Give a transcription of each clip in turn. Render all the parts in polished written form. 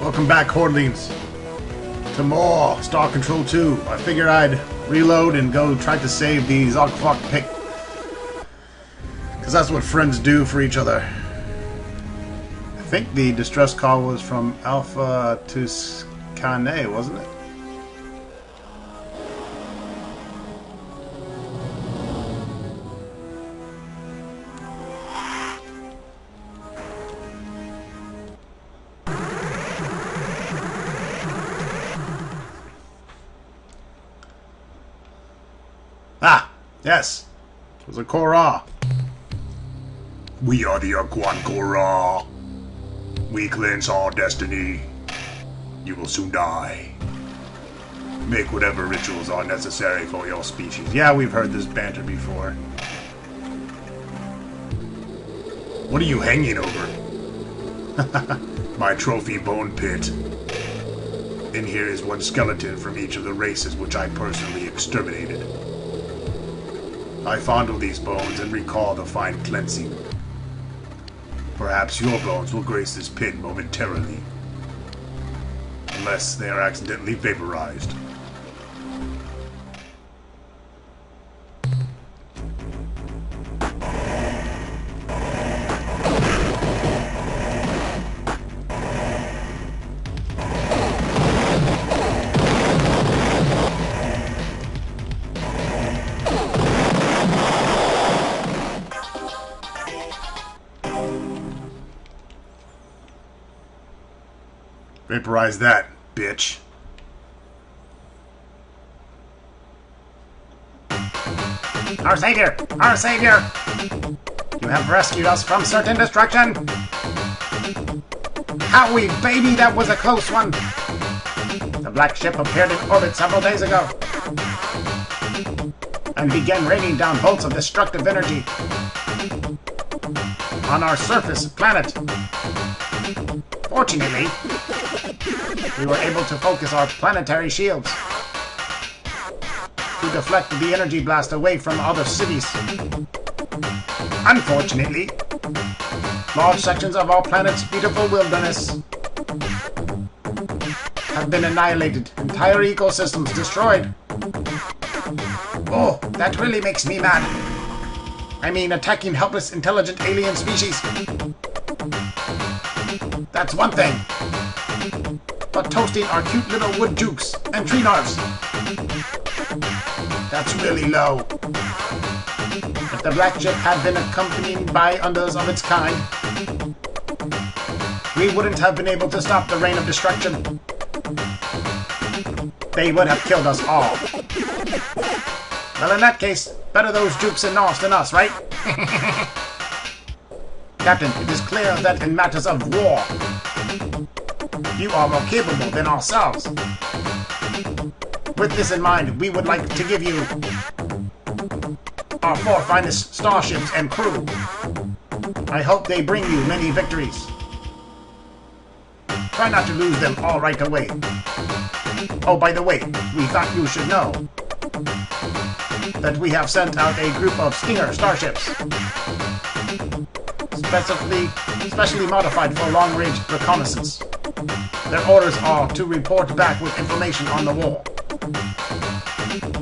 Welcome back, Hordlings, to more Star Control 2. I figured I'd reload and go try to save the Zogfuck pick, because that's what friends do for each other. I think the distress call was from Alpha Tuscane, wasn't it? Ah, yes. It was a kohr-ah. We are the kohr-ah. We cleanse our destiny. You will soon die. Make whatever rituals are necessary for your species. Yeah, we've heard this banter before. What are you hanging over? My trophy bone pit. In here is one skeleton from each of the races which I personally exterminated. I fondle these bones and recall the fine cleansing. Perhaps your bones will grace this pit momentarily. Unless they are accidentally vaporized. Vaporize that, bitch. Our savior! Our savior! You have rescued us from certain destruction! Howie, baby, that was a close one! The black ship appeared in orbit several days ago and began raining down bolts of destructive energy on our surface planet. Fortunately, we were able to focus our planetary shields to deflect the energy blast away from other cities. Unfortunately, large sections of our planet's beautiful wilderness have been annihilated, entire ecosystems destroyed. Oh, that really makes me mad. I mean, attacking helpless, intelligent alien species. That's one thing. But toasting our cute little wood jukes and tree narves, that's really low. If the black ship had been accompanied by others of its kind, we wouldn't have been able to stop the rain of destruction. They would have killed us all. Well, in that case, better those jukes and narves than us, right? Captain, it is clear that in matters of war, you are more capable than ourselves. With this in mind, we would like to give you our 4 finest starships and crew. I hope they bring you many victories. Try not to lose them all right away. Oh, by the way, we thought you should know that we have sent out a group of Stinger starships, specially modified for long-range reconnaissance. Their orders are to report back with information on the war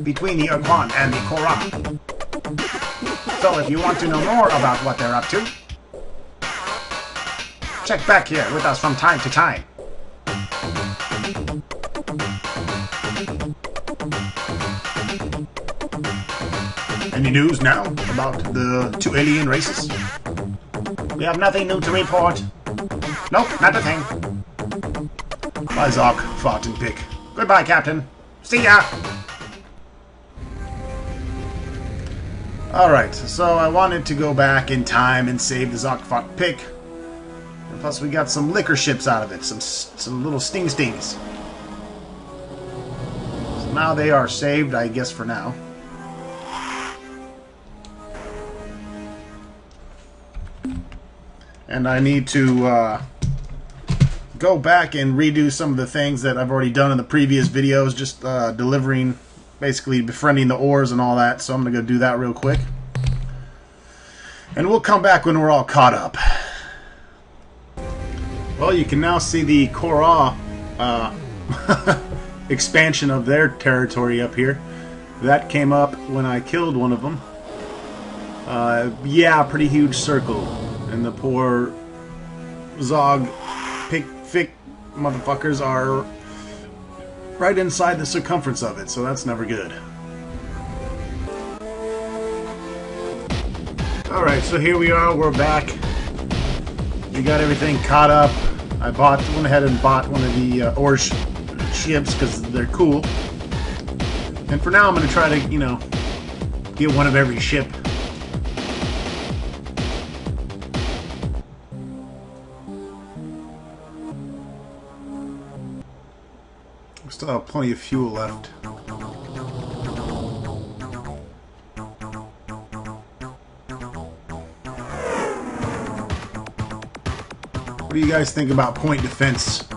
between the Urquan and the kohr-ah. So if you want to know more about what they're up to, check back here with us from time to time. Any news now about the 2 alien races? We have nothing new to report. Nope, not a thing. My Zog fought and pick. Goodbye, Captain. See ya! Alright, so I wanted to go back in time and save the Zogfuck pick. And plus we got some liquor ships out of it. Some little stings. So now they are saved, I guess, for now. And I need to go back and redo some of the things that I've already done in the previous videos, just delivering, basically befriending the ores and all that. So I'm going to go do that real quick. And we'll come back when we're all caught up. Well, you can now see the kohr-ah expansion of their territory up here. That came up when I killed one of them. Yeah, pretty huge circle. And the poor Zog Fick motherfuckers are right inside the circumference of it, so that's never good. Alright, so here we are, we're back. We got everything caught up. I went ahead and bought one of the ore ships because they're cool. And for now I'm going to try to, you know, get one of every ship. We still have plenty of fuel left. What do you guys think about point defense?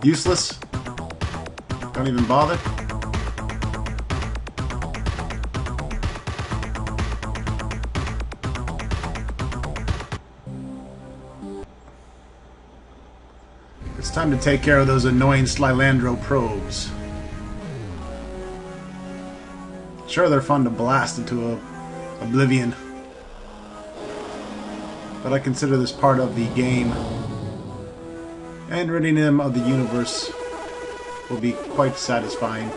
Useless? Don't even bother? It's time to take care of those annoying Slylandro probes. Sure, they're fun to blast into oblivion, but I consider this part of the game, and ridding them of the universe will be quite satisfying.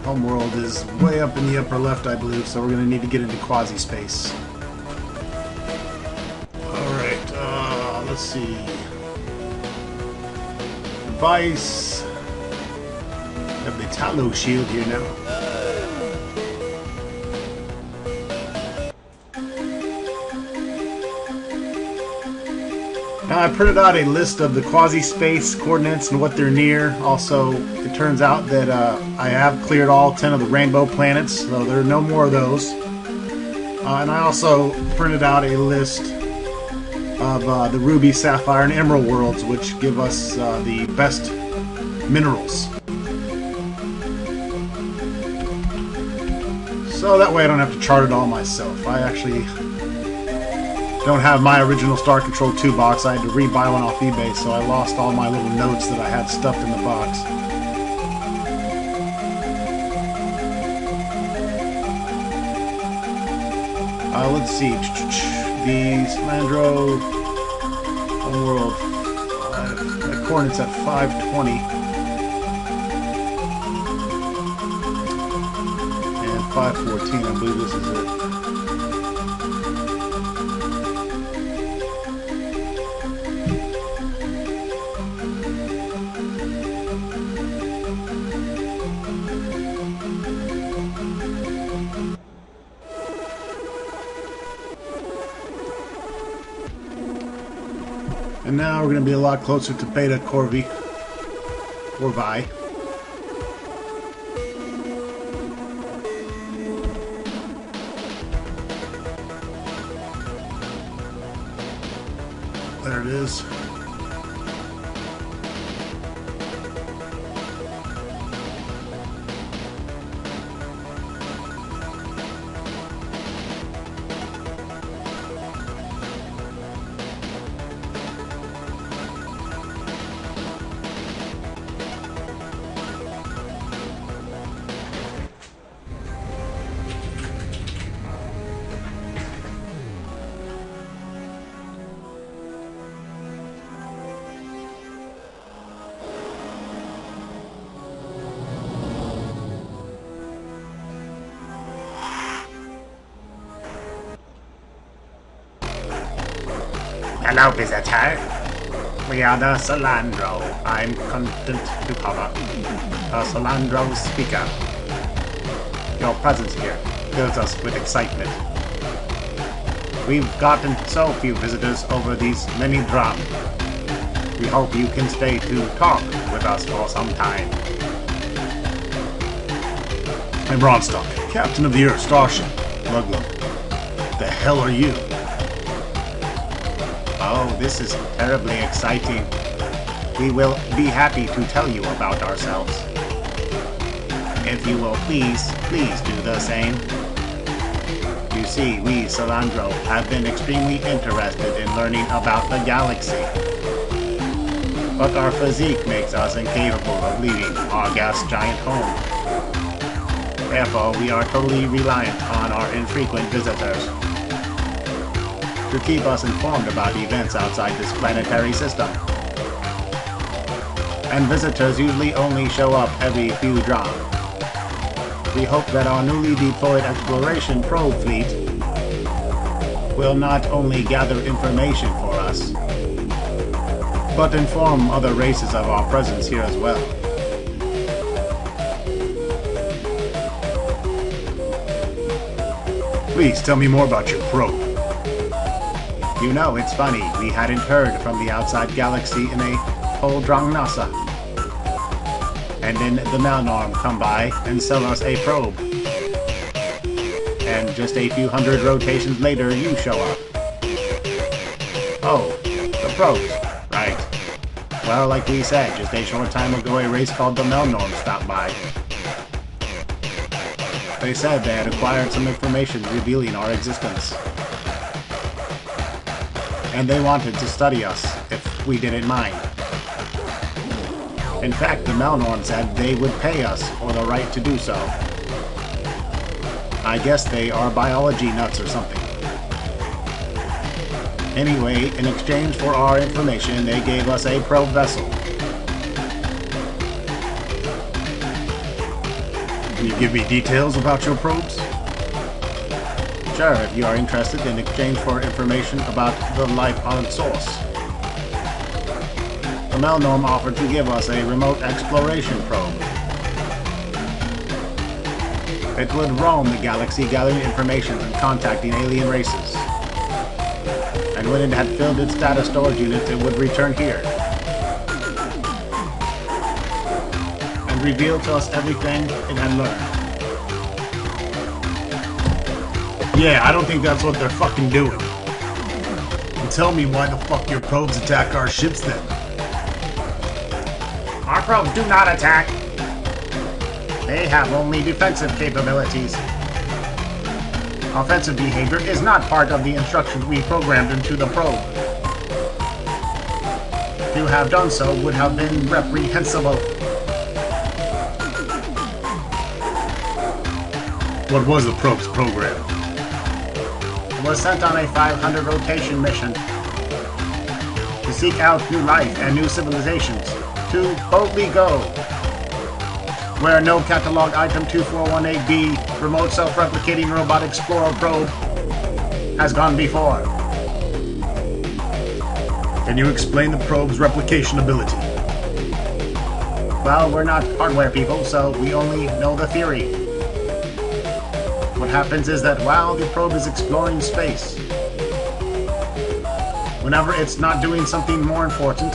Homeworld is way up in the upper left, I believe, so we're going to need to get into quasi-space. Alright, let's see. Device. We have the Talo shield here now. Now I printed out a list of the quasi-space coordinates and what they're near. Also, it turns out that I have cleared all 10 of the rainbow planets, so there are no more of those. And I also printed out a list of the ruby, sapphire, and emerald worlds, which give us the best minerals. So that way I don't have to chart it all myself. I actually don't have my original Star Control 2 box. I had to rebuy one off eBay, so I lost all my little notes that I had stuffed in the box. Let's see. The Slylandro Homeworld. The coordinates at 520. And 514, I believe this is it. And now we're going to be a lot closer to Beta Corvi. Corvi. There it is. Hello, visitor. We are the Slylandro. I'm content to cover. The Slylandro speaker. Your presence here fills us with excitement. We've gotten so few visitors over these many drums. We hope you can stay to talk with us for some time. I'm Ronstock, captain of the Earth Starship. Lug. The hell are you? Oh, this is terribly exciting. We will be happy to tell you about ourselves. if you will please do the same. You see, we, Slylandro, have been extremely interested in learning about the galaxy. But our physique makes us incapable of leaving our gas giant home. Therefore, we are totally reliant on our infrequent visitors to keep us informed about events outside this planetary system. And visitors usually only show up every few drops. We hope that our newly deployed exploration probe fleet will not only gather information for us, but inform other races of our presence here as well. Please tell me more about your probe. You know, it's funny, we hadn't heard from the outside galaxy in a whole drong nasa. And then the Melnorm come by and sell us a probe. And just a few hundred rotations later, you show up. Oh, the probes, right. Well, like we said, just a short time ago, a race called the Melnorm stopped by. They said they had acquired some information revealing our existence. And they wanted to study us, if we didn't mind. In fact, the Melnorm said they would pay us for the right to do so. I guess they are biology nuts or something. Anyway, in exchange for our information, they gave us a probe vessel. Can you give me details about your probes? Sure, if you are interested in exchange for information about the life on source. The Melnorm offered to give us a remote exploration probe. It would roam the galaxy gathering information and contacting alien races. And when it had filled its data storage unit, it would return here. And reveal to us everything it had learned. Yeah, I don't think that's what they're fucking doing. And tell me why the fuck your probes attack our ships then. Our probes do not attack. They have only defensive capabilities. Offensive behavior is not part of the instructions we programmed into the probe. To have done so would have been reprehensible. What was the probe's program? It was sent on a 500 rotation mission to seek out new life and new civilizations. To boldly go where no catalog item 2418B remote self-replicating robot explorer probe has gone before. Can you explain the probe's replication ability? Well, we're not hardware people, so we only know the theory. What happens is that while the probe is exploring space, whenever it's not doing something more important,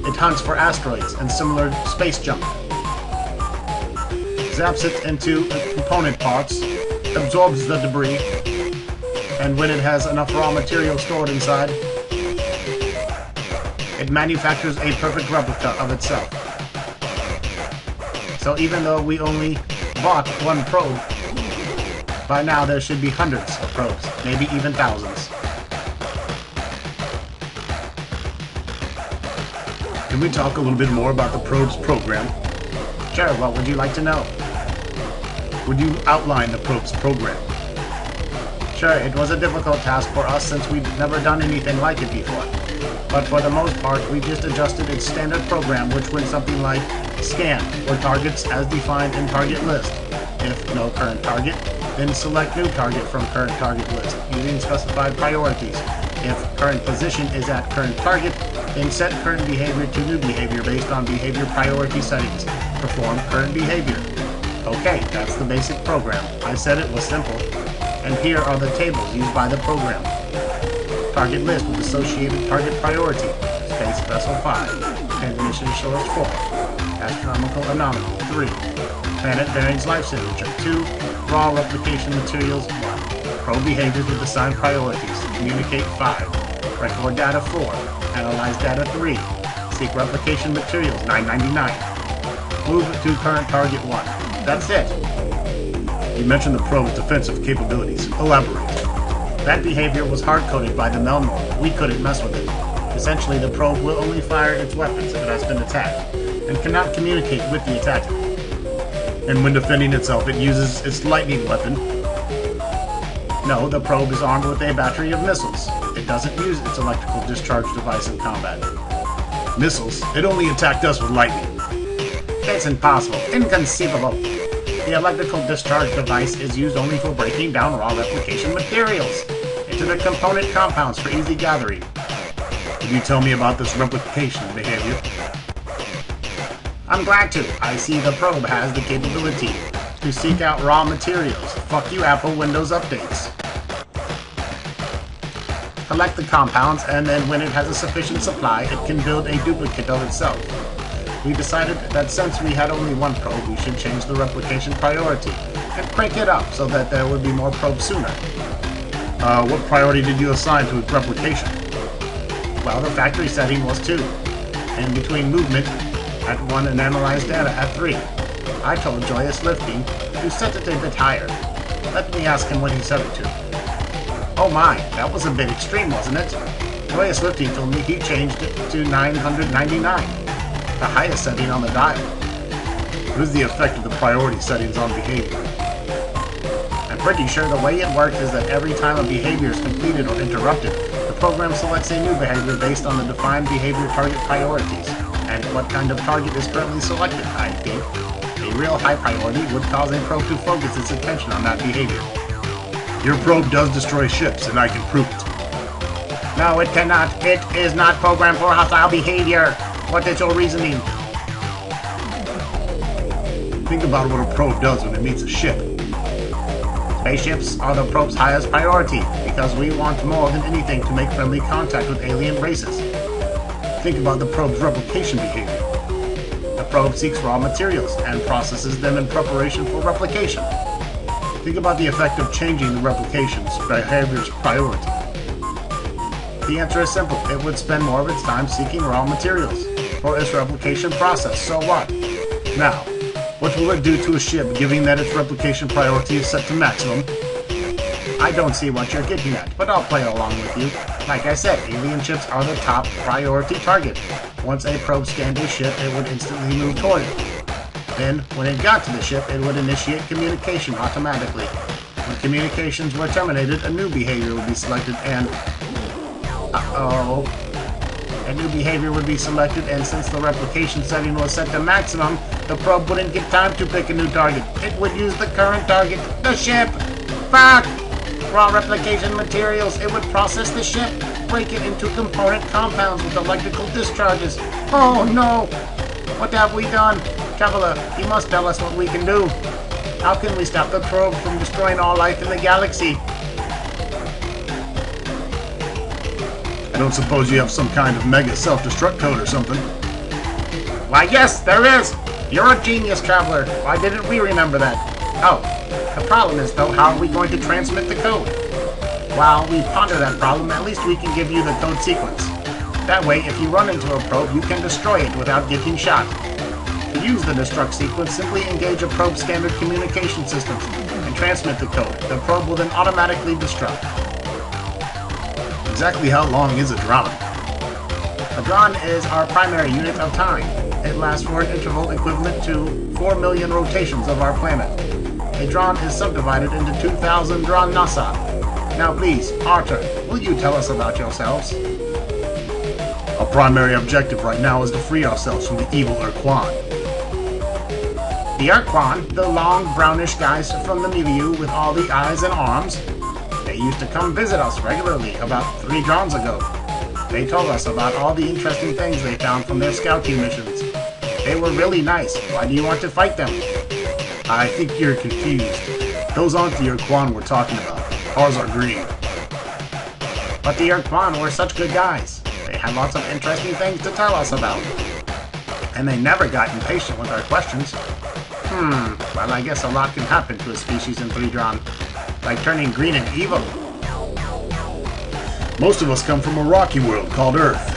it hunts for asteroids and similar space junk, zaps it into component parts, absorbs the debris, and when it has enough raw material stored inside, it manufactures a perfect replica of itself. So even though we only bought one probe, by now there should be hundreds of probes, maybe even thousands. Can we talk a little bit more about the probe's program? Sure, what would you like to know? Would you outline the probe's program? Sure, it was a difficult task for us since we'd never done anything like it before. But for the most part, we just adjusted its standard program, which went something like scan for targets as defined in target list. If no current target, then select new target from current target list using specified priorities. If current position is at current target, then set current behavior to new behavior based on behavior priority settings. Perform current behavior. Okay, that's the basic program. I said it was simple. And here are the tables used by the program. Target list with associated target priority. Space Vessel 5. Transmission Source 4. Astronomical Anomaly 3. Planet Bearings Life Signature 2. Raw Replication Materials 1. Probe behaviors with assigned priorities. Communicate 5. Record data 4. Analyze data 3. Seek replication materials $9.99. Move to current target 1. That's it. You mentioned the probe's defensive capabilities. Elaborate. That behavior was hard-coded by the Melmor. We couldn't mess with it. Essentially, the probe will only fire its weapons if it has been attacked, and cannot communicate with the attacker. And when defending itself, it uses its lightning weapon. No, the probe is armed with a battery of missiles. It doesn't use its electrical discharge device in combat. Missiles? It only attacked us with lightning. It's impossible. Inconceivable. The electrical discharge device is used only for breaking down raw replication materials into the component compounds for easy gathering. Can you tell me about this replication behavior? I'm glad to. I see the probe has the capability to seek out raw materials. Fuck you, Apple Windows updates. Collect the compounds, and then when it has a sufficient supply, it can build a duplicate of itself. We decided that since we had only one probe, we should change the replication priority and crank it up so that there would be more probes sooner. What priority did you assign to its replication? Well, the factory setting was 2, and between movement at 1 and analyze data at 3. I told Joyous Lifting to set it a bit higher. Let me ask him what he set it to. Oh my, that was a bit extreme, wasn't it? Joyous Lifting told me he changed it to 999, the highest setting on the dial. What is the effect of the priority settings on behavior? I'm pretty sure the way it works is that every time a behavior is completed or interrupted, the program selects a new behavior based on the defined behavior target priorities, and what kind of target is currently selected, I think. A real high priority would cause a probe to focus its attention on that behavior. Your probe does destroy ships, and I can prove it. No, it cannot. It is not programmed for hostile behavior. What is your reasoning? Think about what a probe does when it meets a ship. Spaceships are the probe's highest priority, because we want more than anything to make friendly contact with alien races. Think about the probe's replication behavior. The probe seeks raw materials and processes them in preparation for replication. Think about the effect of changing the replication's behavior's priority. The answer is simple. It would spend more of its time seeking raw materials for its replication process. So what? Now, what will it do to a ship, given that its replication priority is set to maximum? I don't see what you're getting at, but I'll play along with you. Like I said, alien ships are the top priority target. Once a probe scanned a ship, it would instantly move toward it. Then, when it got to the ship, it would initiate communication automatically. When communications were terminated, a new behavior would be selected and... A new behavior would be selected, and since the replication setting was set to maximum, the probe wouldn't get time to pick a new target. It would use the current target, the ship! Fuck! Raw replication materials, it would process the ship, break it into component compounds with electrical discharges. Oh no! What have we done? Traveler, you must tell us what we can do. How can we stop the probe from destroying all life in the galaxy? I don't suppose you have some kind of mega self-destruct code or something? Why yes, there is! You're a genius, Traveler. Why didn't we remember that? Oh, the problem is though, how are we going to transmit the code? While we ponder that problem, at least we can give you the code sequence. That way, if you run into a probe, you can destroy it without getting shot. To use the destruct sequence, simply engage a probe's standard communication systems and transmit the code. The probe will then automatically destruct. Exactly how long is a dron? A dron is our primary unit of time. It lasts for an interval equivalent to 4 million rotations of our planet. A dron is subdivided into 2,000 dron nasa. Now please, Arthur, will you tell us about yourselves? Our primary objective right now is to free ourselves from the evil Urquan. The Urquan, the long, brownish guys from the milieu with all the eyes and arms, they used to come visit us regularly about 3 drons ago. They told us about all the interesting things they found from their scouting missions. They were really nice. Why do you want to fight them? I think you're confused. Those aren't the Urquan we're talking about. Ours are green. But the Urquan were such good guys. They had lots of interesting things to tell us about. And they never got impatient with our questions. Well, I guess a lot can happen to a species in 3-dron. Like turning green and evil. Most of us come from a rocky world called Earth.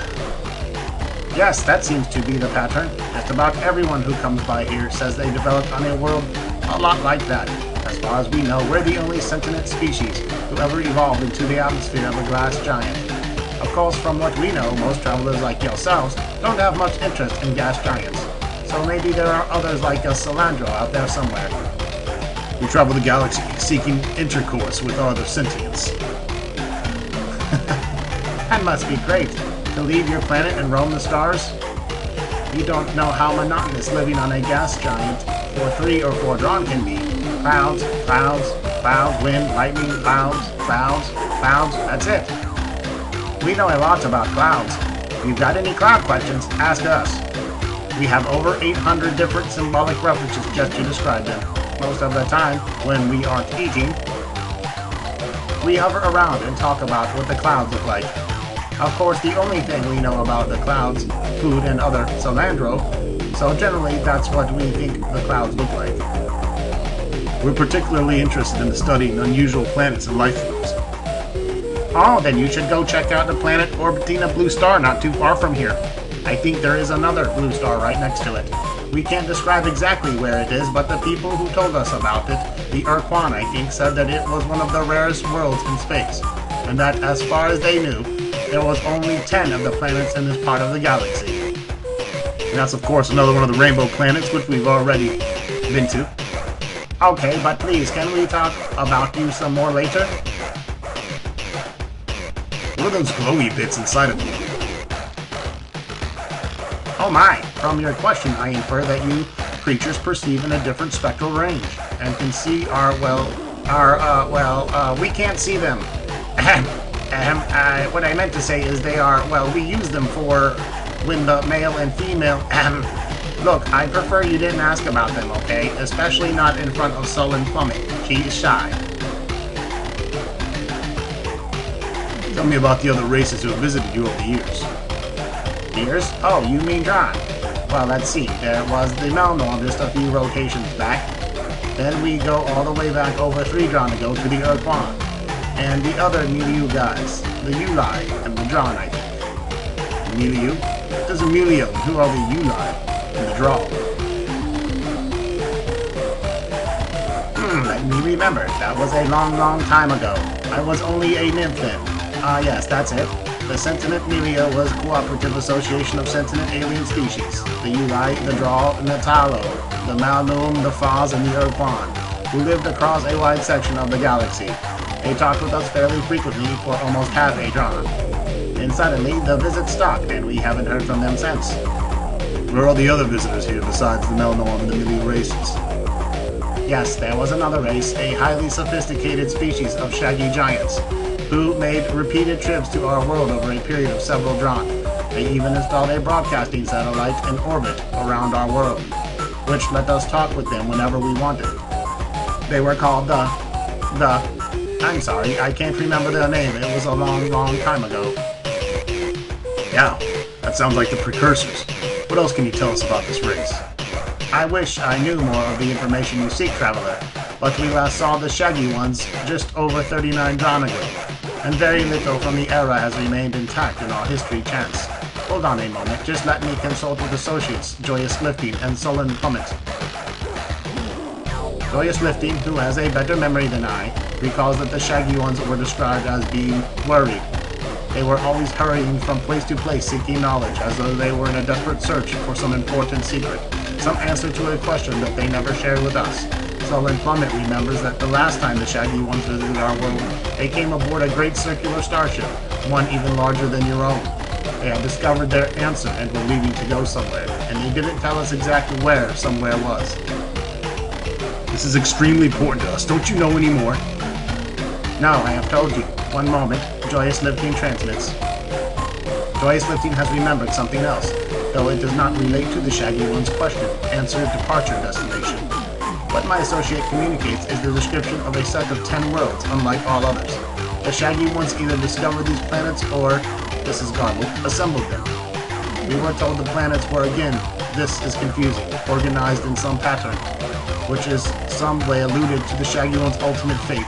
Yes, that seems to be the pattern. Just about everyone who comes by here says they developed on a world a lot like that. As far as we know, we're the only sentient species who ever evolved into the atmosphere of a glass giant. Of course, from what we know, most travelers like yourselves don't have much interest in gas giants. So maybe there are others like a Slylandro out there somewhere. We travel the galaxy seeking intercourse with other sentients. That must be great, to leave your planet and roam the stars. You don't know how monotonous living on a gas giant for 3 or 4 drawn can be. Clouds, clouds, clouds, wind, lightning, clouds, clouds, clouds, that's it. We know a lot about clouds. If you've got any cloud questions, ask us. We have over 800 different symbolic references just to describe them. Most of the time, when we aren't eating, we hover around and talk about what the clouds look like. Of course, the only thing we know about the clouds, food and other Slylandro, so generally that's what we think the clouds look like. We're particularly interested in studying unusual planets and life forms. Oh, then you should go check out the planet orbiting a blue star not too far from here. I think there is another blue star right next to it. We can't describe exactly where it is, but the people who told us about it, the kohr-ah I think, said that it was one of the rarest worlds in space, and that as far as they knew, there was only 10 of the planets in this part of the galaxy. And that's of course another one of the rainbow planets, which we've already been to. Okay, but please, can we talk about you some more later? What are those glowy bits inside of you? Oh my! From your question, I infer that you creatures perceive in a different spectral range, and can see we can't see them. What I meant to say is they are, well, we use them for when the male and female, look, I prefer you didn't ask about them, okay? Especially not in front of Sullen Plummet. She is shy. Tell me about the other races who have visited you over the years. Years? Oh, you mean John? Well, let's see. There was the Melnor just a few rotations back. Then we go all the way back over 3 drawn ago to the kohr-ah. And the other Milieu guys. The Uli and the Drawn, I think. Milieu? There's a Milieu, and who are the Uli and the Draw? Let me remember. That was a long, long time ago. I was only a nymph then. Ah, yes, that's it. The Sentient Milieu was a cooperative association of sentient alien species. The Uli, the Draw, and the Talo, the Malnum, the Faz, and the kohr-ah, who lived across a wide section of the galaxy. They talked with us fairly frequently for almost half a drawn. Then suddenly, the visit stopped, and we haven't heard from them since. Where are the other visitors here besides the Melnor and the Milieu races? Yes, there was another race, a highly sophisticated species of shaggy giants, who made repeated trips to our world over a period of several drawn. They even installed a broadcasting satellite in orbit around our world, which let us talk with them whenever we wanted. They were called I'm sorry, I can't remember their name. It was a long, long time ago. Yeah, that sounds like the precursors. What else can you tell us about this race? I wish I knew more of the information you seek, Traveler, but we last saw the shaggy ones just over 39 drawn ago, and very little from the era has remained intact in our history chance. Hold on a moment, just let me consult with associates Joyous Lifting and Sullen Plummet. Joyous Lifting, who has a better memory than I, recalls that the shaggy ones were described as being worried. They were always hurrying from place to place seeking knowledge, as though they were in a desperate search for some important secret, some answer to a question that they never shared with us. Sullen Plummet remembers that the last time the shaggy ones visited our world, they came aboard a great circular starship, one even larger than your own. They had discovered their answer and were leaving to go somewhere, and they didn't tell us exactly where somewhere was. This is extremely important to us. Don't you know any more? No, I have told you. One moment. Joyous Lifting transmits. Joyous Lifting has remembered something else, though it does not relate to the shaggy one's question. Answer departure destination. What my associate communicates is the description of a set of 10 worlds, unlike all others. The shaggy ones either discovered these planets or, this is garbled, assembled them. We were told the planets were, again, this is confusing, organized in some pattern, which is some way alluded to the shaggy one's ultimate fate.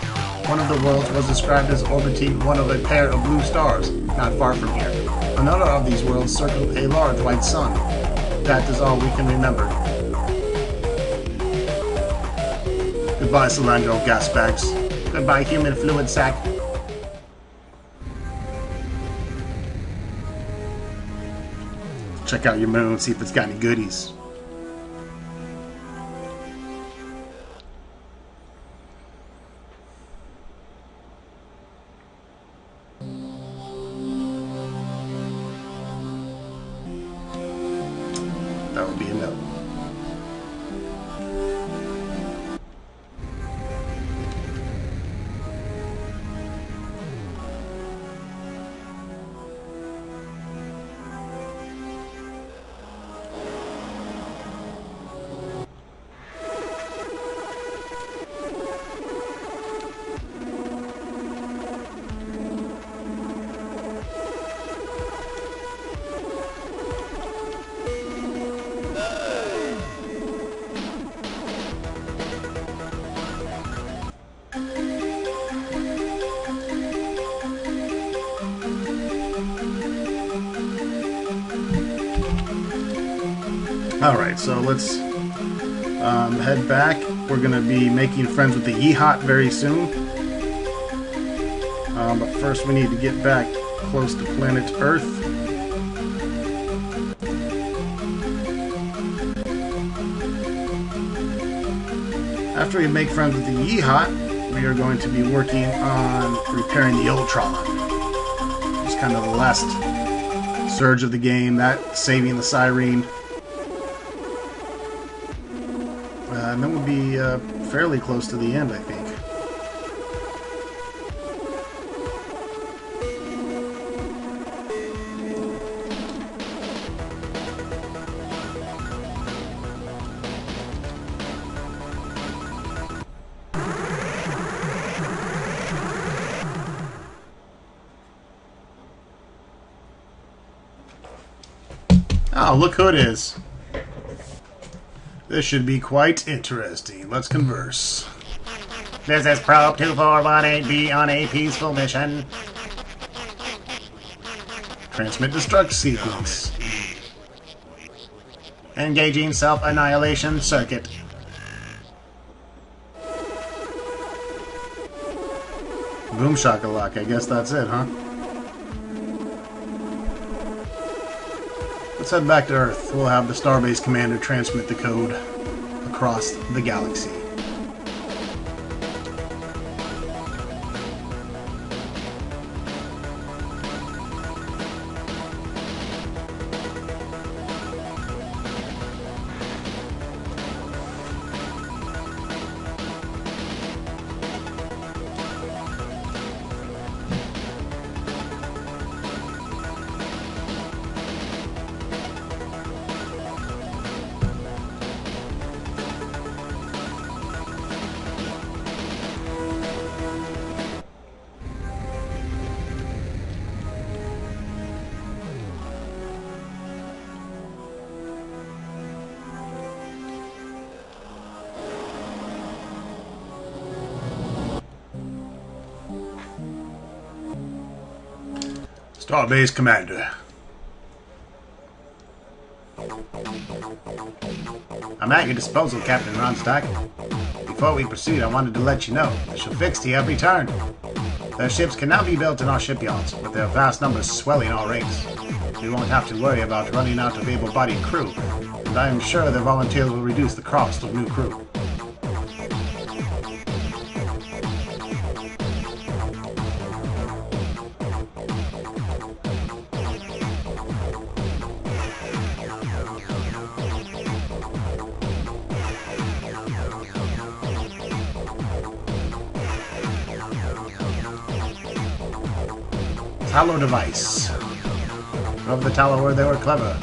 One of the worlds was described as orbiting one of a pair of blue stars, not far from here. Another of these worlds circled a large white sun. that is all we can remember. Goodbye, Slylandro gas bags. Goodbye, human fluid sack. Check out your moon, see if it's got any goodies. That would be a no. Alright, so let's head back. We're going to be making friends with the Yeehot very soon. But first we need to get back close to planet Earth. After we make friends with the Yeehot, we are going to be working on repairing the Ultron. It's kind of the last surge of the game, that saving the Siren. And then we'll be fairly close to the end, I think. Oh, look who it is. This should be quite interesting. Let's converse. This is Probe 2418B on a peaceful mission. Transmit destruct sequence. Engaging self-annihilation circuit. Boom shakalaka. I guess that's it, huh? Let's head back to Earth. We'll have the Starbase Commander transmit the code across the galaxy. Starbase Commander. I'm at your disposal, Captain Ronstack. Before we proceed, I wanted to let you know the ship fixed have returned. Their ships can now be built in our shipyards, with their vast numbers swelling our ranks. We won't have to worry about running out of able-bodied crew, and I am sure their volunteers will reduce the cost of new crew. Tallow device. Whoever the Tallow were, they were clever.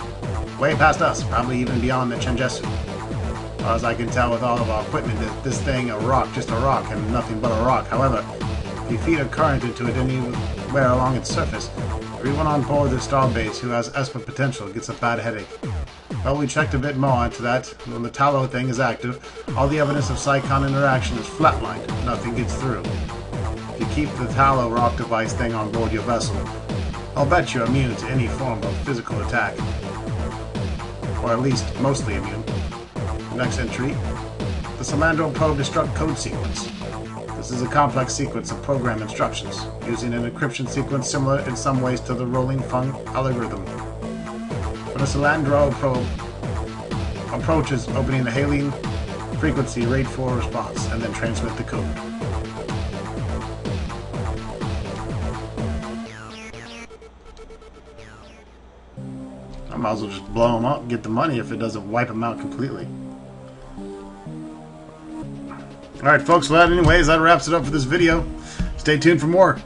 Way past us, probably even beyond the Chenjesu. As far as I can tell with all of our equipment, this thing a rock, just a rock, and nothing but a rock. However, if you feed a current into it anywhere along its surface, everyone on board the starbase who has Esper potential gets a bad headache. Well, we checked a bit more into that. When the Tallow thing is active, all the evidence of Psychon interaction is flatlined. Nothing gets through. If you keep the Tallow rock device thing on board your vessel, I'll bet you're immune to any form of physical attack. or at least mostly immune. Next entry, the Slylandro probe destruct code sequence. This is a complex sequence of program instructions, using an encryption sequence similar in some ways to the rolling fung algorithm. When the Slylandro probe approaches, opening the hailing frequency, rate for response, and then transmit the code. I might as well just blow them up, get the money if it doesn't wipe them out completely. Alright folks, well anyways, that wraps it up for this video. Stay tuned for more.